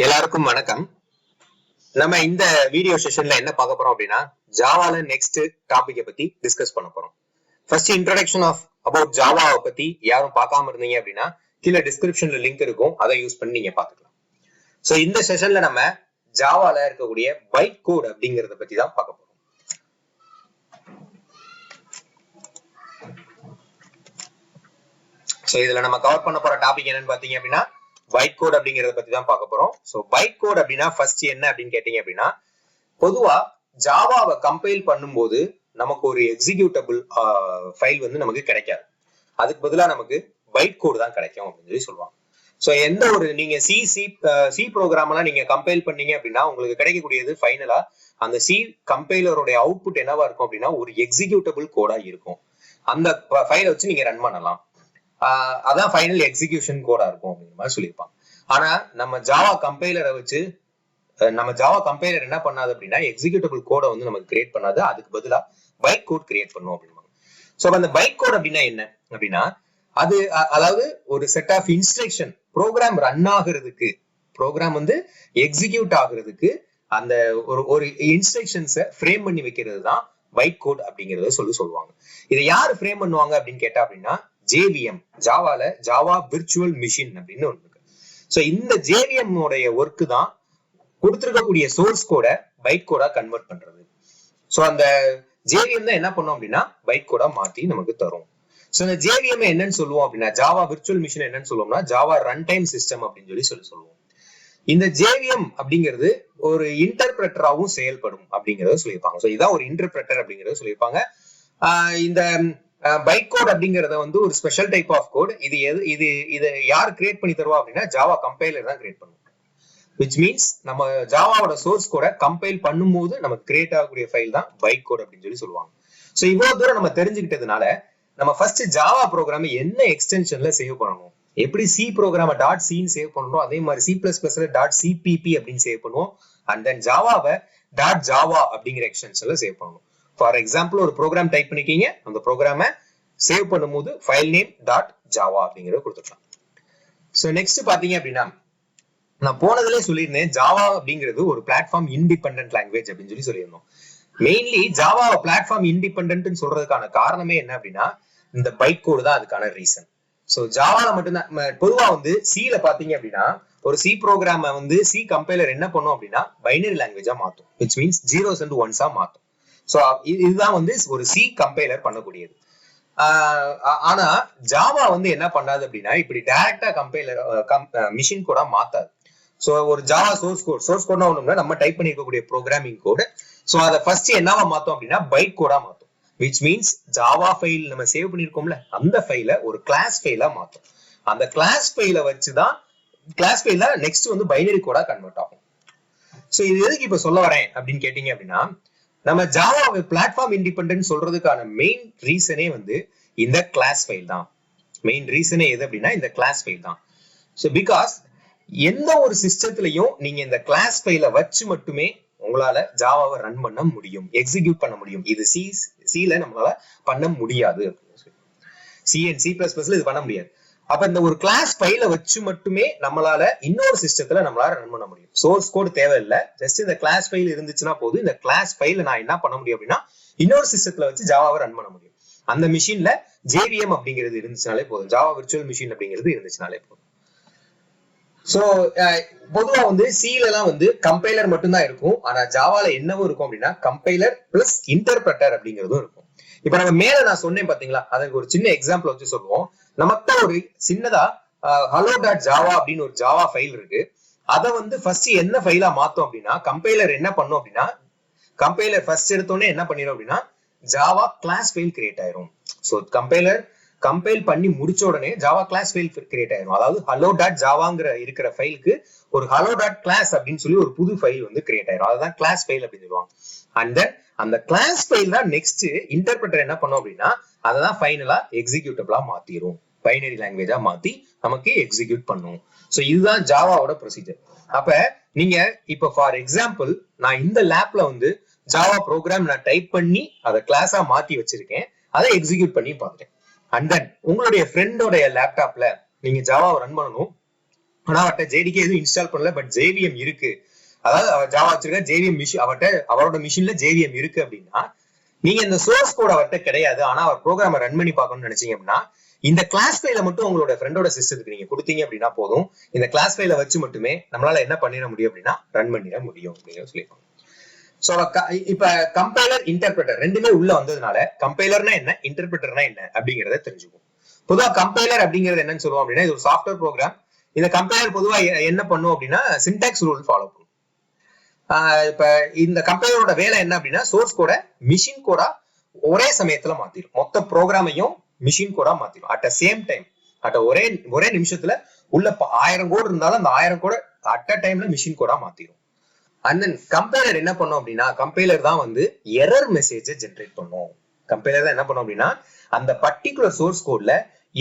எல்லாருக்கும் வணக்கம். நம்ம இந்த வீடியோ செஷன்ல என்ன பார்க்க போறோம் அப்படின்னா ஜாவால நெக்ஸ்ட் டாபிக்கை பத்தி டிஸ்கஸ் பண்ண போறோம். ஃபர்ஸ்ட் இன்ட்ரோடக்ஷன் ஆஃப் அபவுட் ஜாவாவை பத்தி யாரும் பார்க்காம இருந்தீங்க அப்படின்னா கீழே டிஸ்கிரிப்ஷன்ல லிங்க் இருக்கும், அதை யூஸ் பண்ணி நீங்க பாத்துக்கலாம். சோ இந்த செஷன்ல நம்ம ஜாவால இருக்கக்கூடிய பைட் கோட் அப்படிங்கறத பத்தி தான் பார்க்க போறோம். சோ இதுல நம்ம கவர் பண்ண போற டாபிக் என்னன்னு பாத்தீங்க அப்படின்னா பைட் கோட் அப்படிங்கறத பத்தி தான் பார்க்க போறோம். சோ பைட் கோட் அப்படின்னா ஃபர்ஸ்ட் என்ன அப்படின்னு கேட்டீங்க அப்படின்னா, பொதுவா ஜாவாவை கம்பைல் பண்ணும்போது நமக்கு ஒரு எக்ஸிக்யூட்டபிள் ஃபைல் வந்து நமக்கு கிடைக்காது. அதுக்கு பதிலா நமக்கு பைட் கோட் தான் கிடைக்கும் அப்படின்னு சொல்லி சொல்லுவாங்க. சோ எந்த ஒரு நீங்க சி ப்ரோக்ராம் எல்லாம் நீங்க கம்பைல் பண்ணீங்க அப்படின்னா உங்களுக்கு கிடைக்கக்கூடியது ஃபைனலா அந்த சி கம்பைலருடைய அவுட்புட் என்னவா இருக்கும் அப்படின்னா ஒரு எக்ஸிக்யூட்டபிள் கோடா இருக்கும். அந்த ஃபைலை வச்சு நீங்க ரன் பண்ணலாம். அதான் ஃபைனல் எக்ஸிகியூஷன் கோடா இருக்கும் அப்படிங்கிற மாதிரி சொல்லியிருப்பாங்க. ஆனா நம்ம ஜாவா கம்பைலரை வச்சு நம்ம ஜாவா கம்பைலர் என்ன பண்ணாது அப்படின்னா எக்ஸிக்யூட்டபிள் கோடை வந்து நமக்கு கிரியேட் பண்ணாது, அதுக்கு பதிலா பைட் கோட் கிரியேட் பண்ணும் அப்படின்பாங்க. சோ அந்த பைட் கோட் அப்படின்னா என்ன அப்படின்னா அது அதாவது ஒரு set of instruction program run ஆகுறதுக்கு, ப்ரோக்ராம் வந்து எக்ஸிக்யூட் ஆகுறதுக்கு அந்த ஒரு இன்ஸ்ட்ரக்ஷன்ஸை ஃப்ரேம் பண்ணி வைக்கிறது தான் பைட் கோட் அப்படிங்கறத சொல்லுவாங்க. இதை யாரு ஃப்ரேம் பண்ணுவாங்க அப்படின்னு கேட்டா அப்படின்னா JVM, ஜாவால ஜாவா விர்ச்சுவல் மிஷின் அப்படின்னு ஒன்று இருக்கு. சோ இந்த JVM உடைய ஒர்க் தான் கொடுத்திருக்கக்கூடிய சோர்ஸ் கோட பைட் கோடா கன்வெர்ட் பண்றது. சோ அந்த JVM தான் என்ன பண்ணும் அப்படின்னா பைட் கோடா மாத்தி நமக்கு தரும். சோ இந்த JVM என்னன்னு சொல்லுவோம் அப்படின்னா ஜாவா விர்ச்சுவல் மிஷின் என்னன்னு சொல்லுவோம்னா ஜாவா ரன் டைம் சிஸ்டம் அப்படின்னு சொல்லுவோம். இந்த JVM அப்படிங்கிறது ஒரு இன்டர்பிரட்டராகவும் செயல்படும் அப்படிங்கறத சொல்லியிருப்பாங்க. சோ இதான் ஒரு இன்டர்பிரட்டர் அப்படிங்கறத சொல்லியிருப்பாங்க. இந்த பைட் கோட் அப்படிங்கறத வந்து ஒரு ஸ்பெஷல் டைப் ஆஃப் கோட். இது யார் கிரியேட் பண்ணி தருவா அப்படின்னா ஜாவா கம்பைலர் தான் கிரியேட் பண்ணுவோம். விச் மீன்ஸ் நம்ம ஜாவாவோட சோர்ஸ் கோட கம்பைல் பண்ணும்போது நமக்கு கிரியேட் ஆகக்கூடிய ஃபைல் தான் பைட் கோட் அப்படின்னு சொல்லுவாங்க. சோ இவ்வளவு தூரம் நம்ம தெரிஞ்சுக்கிட்டதுனால நம்ம ஃபர்ஸ்ட் ஜாவா ப்ரோக்ராம் என்ன எக்ஸ்டென்ஷன்ல சேவ் பண்ணணும், எப்படி சி ப்ரோக்ராம டாட் சின்னு சேவ் பண்றோம், அதே மாதிரி C++ல டாட் சிபிபி அப்படின்னு சேவ் பண்ணுவோம். அண்ட் தென் ஜாவாவை டாட் ஜாவா அப்படிங்கிற எக்ஸ்டென்ஷன்ல சேவ் பண்ணணும். ஃபார் எக்ஸாம்பிள் ஒரு ப்ரோக்ராம் டைப் பண்ணிக்கீங்க, அந்த ப்ரோக்ராம சேவ் பண்ணும்போது ஃபைல் நேம் டாட் ஜாவா அப்படிங்கறத கொடுத்துக்கலாம். சோ நெக்ஸ்ட் பாத்தீங்க அப்படின்னா நான் போனதுல சொல்லியிருந்தேன் ஜாவா அப்படிங்கிறது ஒரு பிளாட்ஃபார்ம் இண்டிபெண்டன்ட் லாங்குவேஜ் அப்படின்னு சொல்லியிருந்தோம். மெயின்லி ஜாவா பிளாட்ஃபார்ம் இண்டிபெண்டன்ட் சொல்றதுக்கான காரணமே என்ன அப்படின்னா இந்த பைட் கோட் தான் அதுக்கான ரீசன். சோ ஜாவால மட்டும்தான் பொதுவா வந்து சில பாத்தீங்க அப்படின்னா ஒரு சி ப்ரோக்ராம வந்து சி கம்பைலர் என்ன பண்ணும் அப்படின்னா பைனரி லாங்குவேஜா மாத்தும், which means 0s and 1s மாத்தும். சோ இதுதான் வந்து ஒரு சி கம்பைலர் பண்ணக்கூடியது. ஆனா ஜாவா வந்து என்ன பண்ணாது அப்படின்னா இப்படி டைரக்டா கம்பைலர் மிஷின் கோடா மாத்தாது. சோ ஒரு ஜாவா சோர்ஸ் கோட்னா ஒண்ணுன்னா நம்ம டைப் பண்ணிருக்கக்கூடிய ப்ரோக்ராமிங் கோடு. சோ அதை ஃபர்ஸ்ட் என்னவா மாத்தோம் அப்படின்னா பைட் கோடா மாத்தும். விச் மீன்ஸ் ஜாவா ஃபைல் நம்ம சேவ் பண்ணிருக்கோம்ல அந்த ஃபைல ஒரு கிளாஸ் ஃபைலா மாத்தும். அந்த கிளாஸ் ஃபைல வச்சுதான் கிளாஸ் ஃபைல நெக்ஸ்ட் வந்து பைனரி கோடா கன்வெர்ட் ஆகும். சோ இது எதுக்கு இப்ப சொல்ல வரேன் அப்படின்னு கேட்டீங்க அப்படின்னா நம்ம ஜாவா பிளாட்ஃபார்ம் இண்டிபெண்டன்ட் சொல்றதுக்கான மெயின் ரீசனே வந்து இந்த கிளாஸ் ஃபைல் தான். மெயின் ரீசனே எது அப்படின்னா இந்த கிளாஸ் ஃபைல் தான். சோ பிகாஸ் எந்த ஒரு சிஸ்டத்திலையும் நீங்க இந்த கிளாஸ் ஃபைல வச்சு மட்டுமே உங்களால ஜாவாவை ரன் பண்ண முடியும், எக்ஸிக்யூட் பண்ண முடியும். இது சில நம்மளால பண்ண முடியாது. C and C++ல இது பண்ண முடியாது. அப்ப இந்த ஒரு கிளாஸ் ஃபைல வச்சு மட்டுமே நம்மளால இன்னொரு சிஸ்டத்துல நம்மளால ரன் பண்ண முடியும். சோர்ஸ் கோட் தேவையில்லை, ஜஸ்ட் இந்த கிளாஸ் ஃபைல் இருந்துச்சுன்னா போதும். இந்த கிளாஸ் ஃபைல நான் என்ன பண்ண முடியும் அப்படின்னா இன்னொரு சிஸ்டத்துல வச்சு ஜாவாவை ரன் பண்ண முடியும். அந்த மிஷின்ல JVM அப்படிங்கிறது இருந்துச்சுனாலே போதும், ஜாவா விர்ச்சுவல் மிஷின் அப்படிங்கிறது இருந்துச்சுனாலே போதும். சோ பொதுவா வந்து சில எல்லாம் வந்து கம்பைலர் மட்டும்தான் இருக்கும். ஆனா ஜாவால என்னவும் இருக்கும் அப்படின்னா கம்பைலர் பிளஸ் இன்டர்பிரட்டர் அப்படிங்கிறதும் இருக்கும். இப்ப நம்ம மேல நான் சொன்னேன் பாத்தீங்களா, அதுக்கு ஒரு சின்ன எக்ஸாம்பிள் வச்சு சொல்லுவோம். நமக்கு ஒரு சின்னதா hello.java அப்படின்னு ஒரு ஜாவா ஃபைல் இருக்கு. அதை வந்து ஃபர்ஸ்ட் என்ன ஃபைலா மாத்தோம் அப்படின்னா கம்பைலர் என்ன பண்ணும் அப்படின்னா கம்பைலர் ஃபர்ஸ்ட் எடுத்தோடனே என்ன பண்ணிடும் அப்படின்னா ஜாவா கிளாஸ் ஃபைல் கிரியேட் ஆயிரும். சோ கம்பைலர் கம்பைல் பண்ணி முடிச்ச உடனே ஜாவா கிளாஸ் ஃபைல் கிரியேட் ஆயிரும். அதாவது hello.javaங்கிற இருக்கிற ஃபைலுக்கு ஒரு hello.class அப்படின்னு சொல்லி ஒரு புது ஃபைல் வந்து கிரியேட் ஆயிரும். அதுதான் கிளாஸ் ஃபைல் அப்படின்னு சொல்லுவாங்க. அண்ட் தென் அந்த கிளாஸ் ஃபைல் தான் நெக்ஸ்ட் இன்டர்பிரட்டர் என்ன பண்ணும் அப்படின்னா அததான் ஃபைனலா எக்ஸிக்யூட்டபிளா மாத்திரும், பைனரி லாங்குவேஜா மாத்தி நமக்கு எக்ஸிக்யூட் பண்ணும். சோ இதுதான் ஜாவாவோட ப்ரொசீஜர். அப்ப நீங்க இப்ப ஃபார் எக்ஸாம்பிள் நான் இந்த லேப்ல வந்து ஜாவா ப்ரோக்ராம் நான் டைப் பண்ணி அதை கிளாஸா மாத்தி வச்சிருக்கேன், அதை எக்ஸிக்யூட் பண்ணி பாத்துட்டேன். அண்ட் தென் உங்களுடைய ஃப்ரெண்டோடைய லேப்டாப்ல நீங்க ஜாவாவை ரன் பண்ணணும், ஆனா அவர்கிட்ட JDK எதுவும் இன்ஸ்டால் பண்ணல, பட் JVM இருக்கு, அதாவது அவர் ஜாவா வச்சிருக்க JVM மிஷின் அவரோட மிஷின்ல JVM இருக்கு அப்படின்னா, நீங்க இந்த சோர்ஸ் கோட் அவர்கிட்ட கிடையாது, ஆனா அவர் ப்ரோக்ராம ரன் பண்ணி பார்க்கணும்னு நினைச்சீங்க அப்படின்னா இந்த கிளாஸ் ஃபைல மட்டும் உங்களோட ஃப்ரெண்டோட சிஸ்டத்துக்கு நீங்க கொடுத்தீங்க அப்படின்னா போதும். இந்த கிளாஸ் ஃபைல வச்சு மட்டுமே நம்மளால என்ன பண்ணிட முடியும் அப்படின்னா ரன் பண்ணிட முடியும் அப்படின்னு சொல்லியிருப்பாங்க. சோ இப்ப கம்பைலர் இன்டர்பிரட்டர் ரெண்டுமே உள்ள வந்ததுனால கம்பைலர்னா என்ன, இன்டர்பிரட்டர்னா என்ன அப்படிங்கறத தெரிஞ்சுக்கும். பொதுவா கம்பைலர் அப்படிங்கிறது என்னன்னு சொல்லுவோம் அப்படின்னா, இது ஒரு சாஃப்ட்வேர் ப்ரோக்ராம். இந்த கம்பைலர் பொதுவா என்ன பண்ணும் அப்படின்னா சின்டாக்ஸ் ரூல் ஃபாலோ பண்ணும். இப்ப இந்த கம்பைலரோட வேலை என்ன அப்படின்னா சோர்ஸ் கோட மிஷின் கோடா ஒரே சமயத்துல மாத்திரும். மொத்த ப்ரோக்ராமையும் machine Kota மாத்திரும் at same time. ஒரே நிமிஷத்துல உள்ள 1000 கோடு இருந்தாலும் அந்த 1000 கோட அட் அ டைம்ல machine Kota மாத்திரும். And then compiler என்ன பண்ணும் அப்படின்னா, கம்பைலர் தான் வந்து எரர் மெசேஜ் ஜெனரேட் பண்ணும். கம்பைலர் தான் என்ன பண்ணும் அப்படின்னா அந்த பர்டிகுலர் சோர்ஸ் கோட்ல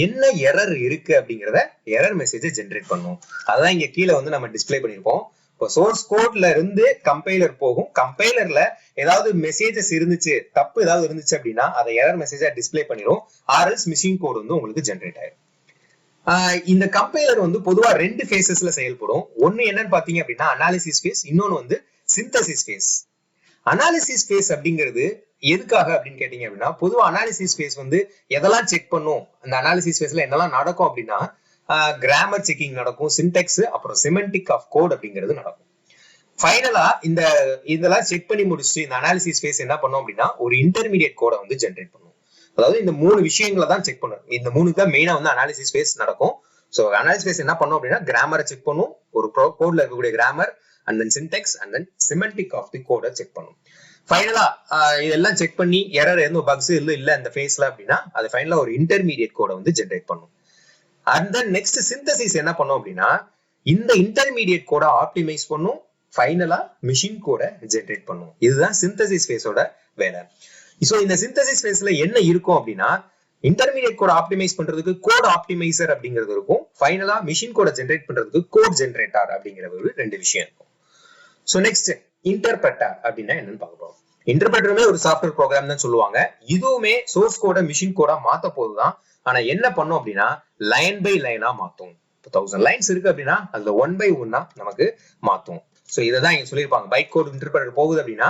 என்ன எரர் இருக்கு அப்படிங்கறத எரர் மெசேஜ் ஜெனரேட் பண்ணும். அதான் இங்க கீழே வந்து நம்ம டிஸ்பிளே பண்ணிருப்போம். இப்போ சோர்ஸ் கோட்ல இருந்து கம்பைலர் போகும், கம்பைலர்ல ஏதாவது மெசேஜஸ் இருந்துச்சு, தப்பு ஏதாவது இருந்துச்சு அப்படின்னா அதை எரர் மெசேஜா டிஸ்பிளே பண்ணிடும். ஆர்எல்ஸ் மிஷின் கோட் வந்து உங்களுக்கு ஜெனரேட் ஆயிடும். இந்த கம்பைலர் வந்து பொதுவா 2 ஃபேசஸ்ல செயல்படும். ஒன்னு என்னன்னு பாத்தீங்க அப்படின்னா அனாலிசிஸ் ஃபேஸ், இன்னொன்னு வந்து சிந்தசிஸ் ஃபேஸ். அனாலிசிஸ் ஃபேஸ் அப்படிங்கிறது எதுக்காக அப்படின்னு கேட்டீங்க அப்படின்னா, பொதுவா அனாலிசிஸ் ஃபேஸ் வந்து எதெல்லாம் செக் பண்ணும், அந்த அனாலிசிஸ் ஃபேஸ்ல என்னெல்லாம் நடக்கும் அப்படின்னா கிராமர் செக்கிங் நடக்கும், சின்டெக்ஸ், அப்புறம் சிமெண்டிக் ஆஃப் கோட் அப்படிங்கிறது நடக்கும். ஃபைனலா இதெல்லாம் செக் பண்ணி முடிச்சுட்டு இந்த அனாலிசிஸ் ஃபேஸ் என்ன பண்ணும் அப்படின்னா ஒரு இன்டர்மீடியட் கோடை வந்து ஜெனரேட் பண்ணும். அதாவது இந்த 3 விஷயங்களை தான் செக் பண்ணும். இந்த 3 தான் மெயினா வந்து அனாலிசிஸ் ஃபேஸ் நடக்கும். சோ அனாலிசிஸ் ஃபேஸ் என்ன பண்ணும் அப்படின்னா கிராமரை செக் பண்ணும், ஒரு கோட்ல இருக்கக்கூடிய grammar, and then syntax, and then semantic of the கோடை செக் பண்ணும். ஃபைனலா இதெல்லாம் செக் பண்ணி எரர் எதுவும் பக்ஸ் இல்ல இந்த ஃபேஸ்ல அப்படின்னா அது ஃபைனலா ஒரு இன்டர்மீடியட் கோடை வந்து ஜெனரேட் பண்ணும். அண்ட் தென் நெக்ஸ்ட் சிந்தசிஸ் என்ன பண்ணும் அப்படின்னா இந்த இன்டர்மீடியட் கோடை ஆப்டிமைஸ் பண்ணும், ஃபைனலா மிஷின் கோடை ஜெனரேட் பண்ணும். இதுதான் சிந்தசிஸ் ஃபேஸோட வேலை. சோ இந்த சிந்தசிஸ் ஃபேஸ்ல என்ன இருக்கும் அப்படின்னா இன்டர்மீடியட் கோட் ஆப்டிமைஸ் பண்றதுக்கு கோட் ஆப்டிமைசர் அப்படிங்கிறது இருக்கும், ஃபைனலா மிஷின் கோட ஜெனரேட் பண்றதுக்கு கோட் ஜெனரேட்டர் அப்படிங்கிற ஒரு 2 விஷயம் இருக்கும். சோ நெக்ஸ்ட் இன்டர்பிரட்டர் அப்படின்னா என்னன்னு பார்க்க போறோம். இன்டர்பிரட்டருமே ஒரு சாஃப்ட்வேர் ப்ரோக்ராம் தான் சொல்லுவாங்க. இதுவுமே சோர்ஸ் கோட மிஷின் கோடா மாத்த போதுதான். ஆனா என்ன பண்ணும் அப்படின்னா லைன் பை லைனா மாத்தும். 1000 லைன்ஸ் இருக்கு அப்படின்னா அதுல 1 by 1 நமக்கு மாத்தும். சோ இததான் இங்க சொல்லியிருப்பாங்க. பைட் கோட் இன்டர்பிரட்டர் போகுது அப்படின்னா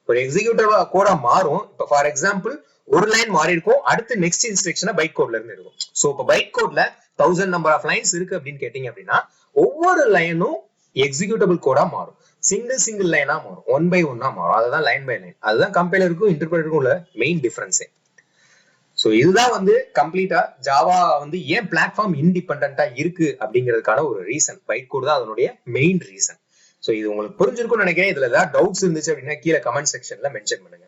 ஒரு எக்ஸிக்யூட்டிவ் கோடா மாறும். இப்ப ஃபார் எக்ஸாம்பிள் ஒரு லைன் மாறி இருக்கும், அடுத்து நெக்ஸ்ட் இன்ஸ்ட்ரக்ஷன் பைட் கோட்ல இருந்து இருக்கும். சோ இப்ப பைட் கோட்ல 1000 நம்பர் ஆஃப் லைன்ஸ் இருக்கு அப்படின்னு கேட்டீங்க அப்படின்னா ஒவ்வொரு லைனும் எக்ஸிக்யூட்டபிள் கோடா மாறும், சிங்கிள் லைனா மாறும், 1 by 1 மாறும். அதுதான் லைன் பை லைன். அதுதான் கம்பைலருக்கும் இன்டர்பிரட்டருக்கும் உள்ள மெயின் டிஃபரன்ஸே. சோ இதுதான் வந்து கம்ப்ளீட்டா ஜாவா வந்து ஏன் பிளாட்ஃபார்ம் இண்டிபெண்டன்ட்டா இருக்கு அப்படிங்கிறதுக்கான ஒரு ரீசன். பைட் கோட் தான் அதனுடைய மெயின் ரீசன். சோ இது உங்களுக்கு புரிஞ்சிருக்கும்னு நினைக்கிறேன். இதுல ஏதாவது டவுட்ஸ் இருந்துச்சு அப்படின்னா கீழே கமெண்ட் செக்ஷன்ல மென்ஷன் பண்ணுங்க.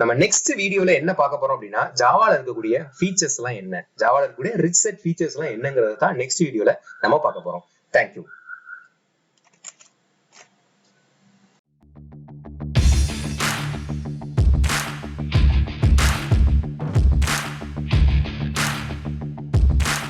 நம்ம நெக்ஸ்ட் வீடியோல என்ன பார்க்க போறோம் அப்படின்னா ஜாவால இருக்கக்கூடிய ஃபீச்சர்ஸ் எல்லாம் என்ன, ஜாவால இருக்கக்கூடிய ரிச் செட் ஃபீச்சர்ஸ் எல்லாம் என்னங்கிறத தான் நெக்ஸ்ட் வீடியோல நம்ம பார்க்க போறோம். தேங்க்யூ.